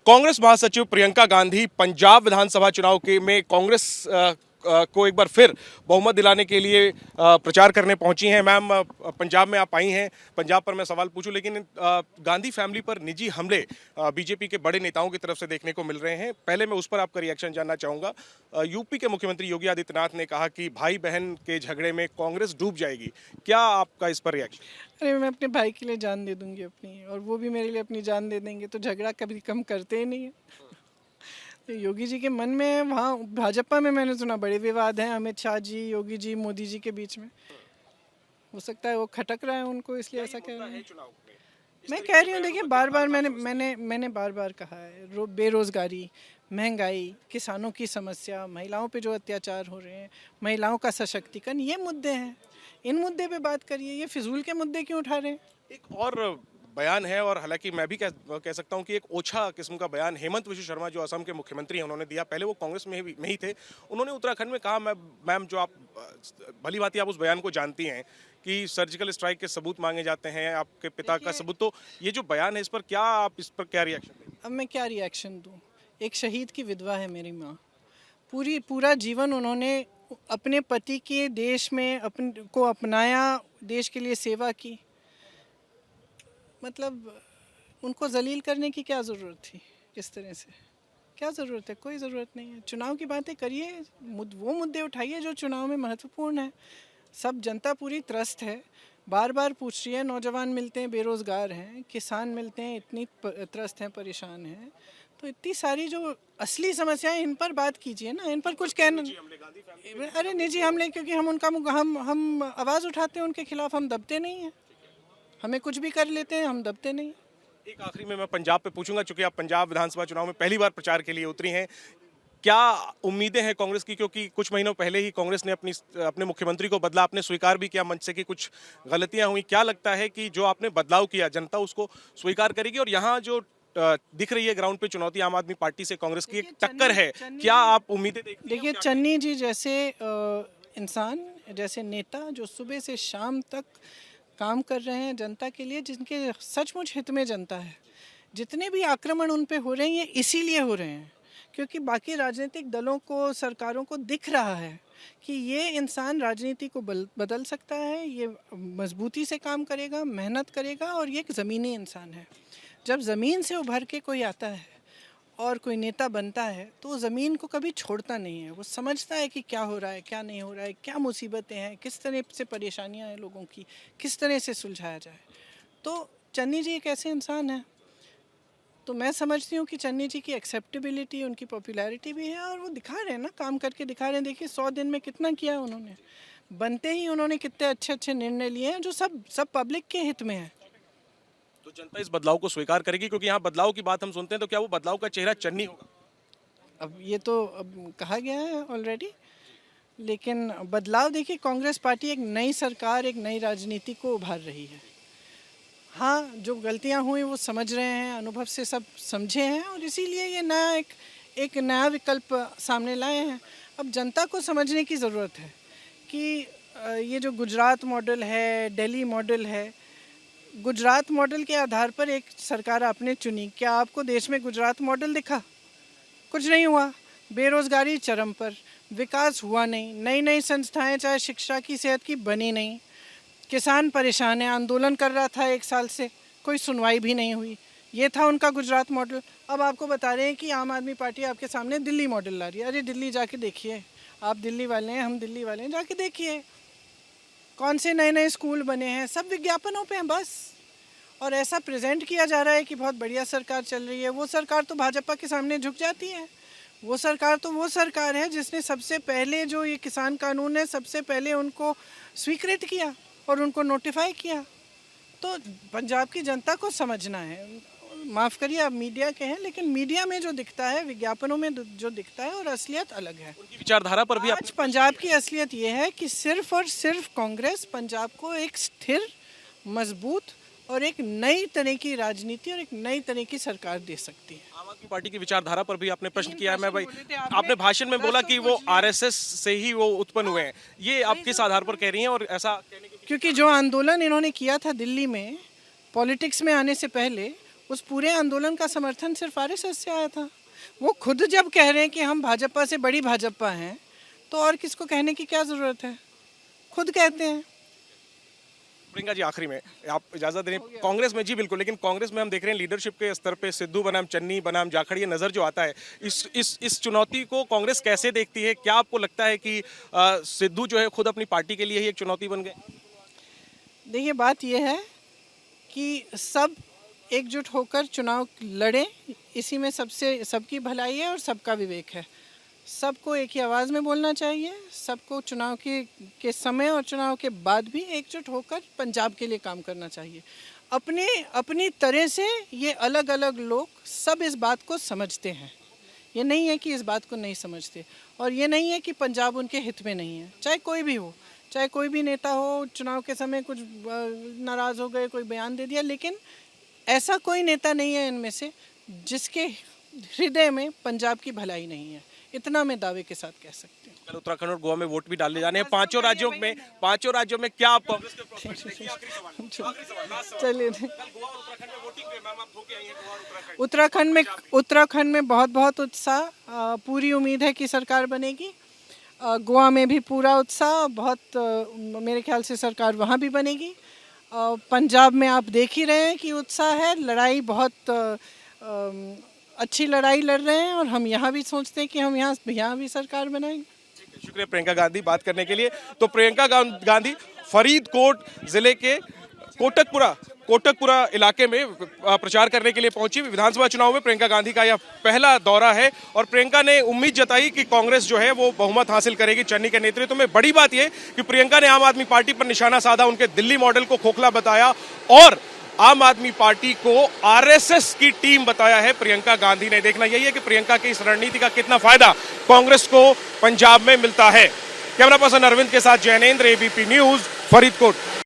कांग्रेस महासचिव प्रियंका गांधी पंजाब विधानसभा चुनाव के में कांग्रेस को एक बार फिर बहुमत दिलाने के लिए प्रचार करने पहुंची हैं। मैम, पंजाब में आप आई हैं, पंजाब पर मैं सवाल पूछूं, लेकिन गांधी फैमिली पर निजी हमले बीजेपी के बड़े नेताओं की तरफ से देखने को मिल रहे हैं। पहले मैं उस पर आपका रिएक्शन जानना चाहूंगा। यूपी के मुख्यमंत्री योगी आदित्यनाथ ने कहा कि भाई बहन के झगड़े में कांग्रेस डूब जाएगी। क्या आपका इस पर रिएक्शन? अरे मैं अपने भाई के लिए जान दे दूंगी अपनी, और वो भी मेरे लिए अपनी जान दे देंगे, तो झगड़ा कभी कम करते ही नहीं है। तो योगी जी के मन में, वहाँ भाजपा में मैंने सुना बड़े विवाद हैं अमित शाह जी, योगी जी, मोदी जी के बीच में। हो सकता है वो खटक रहा है उनको, इसलिए ऐसा कह रहे हैं। मैं कह रही हूँ, देखिए बार बार मैंने बार बार कहा है, बेरोजगारी, महंगाई, किसानों की समस्या, महिलाओं पे जो अत्याचार हो रहे हैं, महिलाओं का सशक्तिकरण, ये मुद्दे हैं। इन मुद्दे पे बात करिए, ये फिजूल के मुद्दे क्यों उठा रहे हैं? एक और बयान है, और हालांकि मैं भी कह सकता हूं कि एक ओछा किस्म का बयान हेमंत विश्व शर्मा, जो असम के मुख्यमंत्री हैं, उन्होंने दिया। पहले वो कांग्रेस में ही थे। उन्होंने उत्तराखंड में कहा, मैम जो आप भली भांति आप उस बयान को जानती हैं कि सर्जिकल स्ट्राइक के सबूत मांगे जाते हैं, आपके पिता का सबूत। तो ये जो बयान है, इस पर क्या रिएक्शन देंगे? अब मैं क्या रिएक्शन दूँ? एक शहीद की विधवा है मेरी माँ। पूरा जीवन उन्होंने अपने पति के देश में को अपनाया, देश के लिए सेवा की। मतलब उनको जलील करने की क्या ज़रूरत थी? इस तरह से क्या ज़रूरत है? कोई ज़रूरत नहीं है। चुनाव की बातें करिए, वो मुद्दे उठाइए जो चुनाव में महत्वपूर्ण है। सब जनता पूरी त्रस्त है, बार बार पूछ रही है। नौजवान मिलते हैं बेरोज़गार हैं, किसान मिलते हैं इतनी त्रस्त हैं, परेशान हैं। तो इतनी सारी जो असली समस्याएं, इन पर बात कीजिए ना, इन पर कुछ कहना। अरे निजी हमले, क्योंकि हम उनका हम आवाज़ उठाते हैं उनके खिलाफ, हम दबते नहीं हैं। हमें कुछ भी कर लेते हैं, हम दबते नहीं। एक आखिरी में मैं पंजाब पे पूछूंगा, चूंकि आप पंजाब विधानसभा चुनाव में पहली बार प्रचार के लिए उतरी हैं। क्या उम्मीदें हैं कांग्रेस की? क्योंकि कुछ महीनों पहले ही कांग्रेस ने अपने मुख्यमंत्री को बदला, आपने स्वीकार भी किया मंच से कि कुछ गलतियां हुई। क्या लगता है कि जो आपने बदलाव किया, जनता उसको स्वीकार करेगी? और यहाँ जो दिख रही है ग्राउंड पे चुनौती, आम आदमी पार्टी से कांग्रेस की एक टक्कर है, क्या आप उम्मीदें देखती हैं? देखिए चन्नी जी जैसे इंसान, जैसे नेता, जो सुबह से शाम तक काम कर रहे हैं जनता के लिए, जिनके सचमुच हित में जनता है। जितने भी आक्रमण उन पे हो रहे हैं, ये इसीलिए हो रहे हैं क्योंकि बाकी राजनीतिक दलों को, सरकारों को दिख रहा है कि ये इंसान राजनीति को बदल सकता है, ये मजबूती से काम करेगा, मेहनत करेगा, और ये एक ज़मीनी इंसान है। जब ज़मीन से उभर के कोई आता है और कोई नेता बनता है, तो वो ज़मीन को कभी छोड़ता नहीं है। वो समझता है कि क्या हो रहा है, क्या नहीं हो रहा है, क्या मुसीबतें हैं, किस तरह से परेशानियां हैं लोगों की, किस तरह से सुलझाया जाए। तो चन्नी जी एक ऐसे इंसान हैं। तो मैं समझती हूँ कि चन्नी जी की एक्सेप्टेबिलिटी, उनकी पॉपुलैरिटी भी है, और वो दिखा रहे हैं ना, काम करके दिखा रहे हैं। देखिए 100 दिन में कितना किया है उन्होंने। बनते ही उन्होंने कितने अच्छे अच्छे निर्णय लिए हैं जो सब पब्लिक के हित में है। तो जनता इस बदलाव को स्वीकार करेगी? क्योंकि यहाँ बदलाव की बात हम सुनते हैं, तो क्या वो बदलाव का चेहरा चन्नी होगा? अब ये तो अब कहा गया है ऑलरेडी, लेकिन बदलाव, देखिए कांग्रेस पार्टी एक नई सरकार, एक नई राजनीति को उभार रही है। हाँ, जो गलतियां हुई वो समझ रहे हैं, अनुभव से सब समझे हैं, और इसीलिए ये नया एक नया विकल्प सामने लाए हैं। अब जनता को समझने की ज़रूरत है कि ये जो गुजरात मॉडल है, दिल्ली मॉडल है, गुजरात मॉडल के आधार पर एक सरकार आपने चुनी। क्या आपको देश में गुजरात मॉडल दिखा? कुछ नहीं हुआ। बेरोजगारी चरम पर, विकास हुआ नहीं, नई नई संस्थाएं चाहे शिक्षा की, सेहत की, बनी नहीं। किसान परेशान है, आंदोलन कर रहा था 1 साल से, कोई सुनवाई भी नहीं हुई। ये था उनका गुजरात मॉडल। अब आपको बता रहे हैं कि आम आदमी पार्टी आपके सामने दिल्ली मॉडल ला रही है। अरे दिल्ली जाके देखिए, आप दिल्ली वाले हैं, हम दिल्ली वाले हैं, जाके देखिए कौन से नए नए स्कूल बने हैं। सब विज्ञापनों पे हैं बस, और ऐसा प्रेजेंट किया जा रहा है कि बहुत बढ़िया सरकार चल रही है। वो सरकार तो भाजपा के सामने झुक जाती है। वो सरकार तो वो सरकार है जिसने सबसे पहले जो ये किसान कानून है, सबसे पहले उनको स्वीकृत किया और उनको नोटिफाई किया। तो पंजाब की जनता को समझना है। माफ़ करिए आप मीडिया के हैं, लेकिन मीडिया में जो दिखता है, विज्ञापनों में जो दिखता है, और असलियत अलग है। उनकी विचारधारा पर भी आज पंजाब की असलियत ये है कि सिर्फ और सिर्फ कांग्रेस पंजाब को एक स्थिर, मजबूत और एक नई तरह की राजनीति और एक नई तरह की सरकार दे सकती है। आम आदमी पार्टी की विचारधारा पर भी आपने प्रश्न किया है। मैं भाई, आपने भाषण में बोला कि वो आरएसएस से ही वो उत्पन्न हुए हैं, ये आप किस आधार पर कह रही हैं? और ऐसा कहने के क्योंकि जो आंदोलन इन्होंने किया था दिल्ली में, पॉलिटिक्स में आने से पहले, उस पूरे आंदोलन का समर्थन सिर्फ आरएसएस से आया था। वो खुद जब कह रहे हैं कि हम भाजपा से बड़ी भाजपा हैं, तो और किसको कहने की क्या ज़रूरत है, खुद कहते हैं। प्रियंका जी, आखिरी में आप इजाजत दें, कांग्रेस में जी बिल्कुल, लेकिन कांग्रेस में हम देख रहे हैं लीडरशिप के स्तर पे सिद्धू बनाम चन्नी बनाम जाखड़ ये नज़र जो आता है, इस चुनौती को कांग्रेस कैसे देखती है? क्या आपको लगता है कि सिद्धू जो है खुद अपनी पार्टी के लिए ही एक चुनौती बन गए? देखिए, बात यह है कि सब एकजुट होकर चुनाव लड़ें, इसी में सबकी भलाई है और सबका विवेक है। सबको एक ही आवाज़ में बोलना चाहिए, सबको चुनाव के समय और चुनाव के बाद भी एकजुट होकर पंजाब के लिए काम करना चाहिए। अपनी तरह से ये अलग अलग लोग सब इस बात को समझते हैं, ये नहीं है कि इस बात को नहीं समझते, और ये नहीं है कि पंजाब उनके हित में नहीं है। चाहे कोई भी हो, चाहे कोई भी नेता हो, चुनाव के समय कुछ नाराज़ हो गए, कोई बयान दे दिया, लेकिन ऐसा कोई नेता नहीं है इनमें से जिसके हृदय में पंजाब की भलाई नहीं है, इतना मैं दावे के साथ कह सकती हूँ। कल उत्तराखंड और गोवा में वोट भी डाले जाने हैं, पांचों राज्यों में क्या आप कांग्रेस के प्रॉफिट देखिए? आखिरी सवाल, चलिए, कल गोवा और उत्तराखंड में वोटिंग पे मैम आप होके आई हैं, गोवा और उत्तराखंड में बहुत उत्साह, पूरी उम्मीद है कि सरकार बनेगी। गोवा में भी पूरा उत्साह, बहुत मेरे ख्याल से सरकार वहाँ भी बनेगी। पंजाब में आप देख ही रहे हैं कि उत्साह है, लड़ाई बहुत अच्छी लड़ाई लड़ रहे हैं, और हम यहाँ भी सोचते हैं कि हम यहाँ भी सरकार बनाएंगे। शुक्रिया प्रियंका गांधी बात करने के लिए। तो प्रियंका गांधी फरीदकोट जिले के कोटकपुरा इलाके में प्रचार करने के लिए पहुंची। विधानसभा चुनाव में प्रियंका गांधी का यह पहला दौरा है, और प्रियंका ने उम्मीद जताई कि कांग्रेस जो है वो बहुमत हासिल करेगी चन्नी के नेतृत्व में। बड़ी बात यह कि प्रियंका ने आम आदमी पार्टी पर निशाना साधा, उनके दिल्ली मॉडल को खोखला बताया और आम आदमी पार्टी को आरएसएस की टीम बताया है प्रियंका गांधी ने। देखना यही है कि प्रियंका की इस रणनीति का कितना फायदा कांग्रेस को पंजाब में मिलता है। कैमरा पर्सन अरविंद के साथ जैनेंद्र, एबीपी न्यूज, फरीदकोट।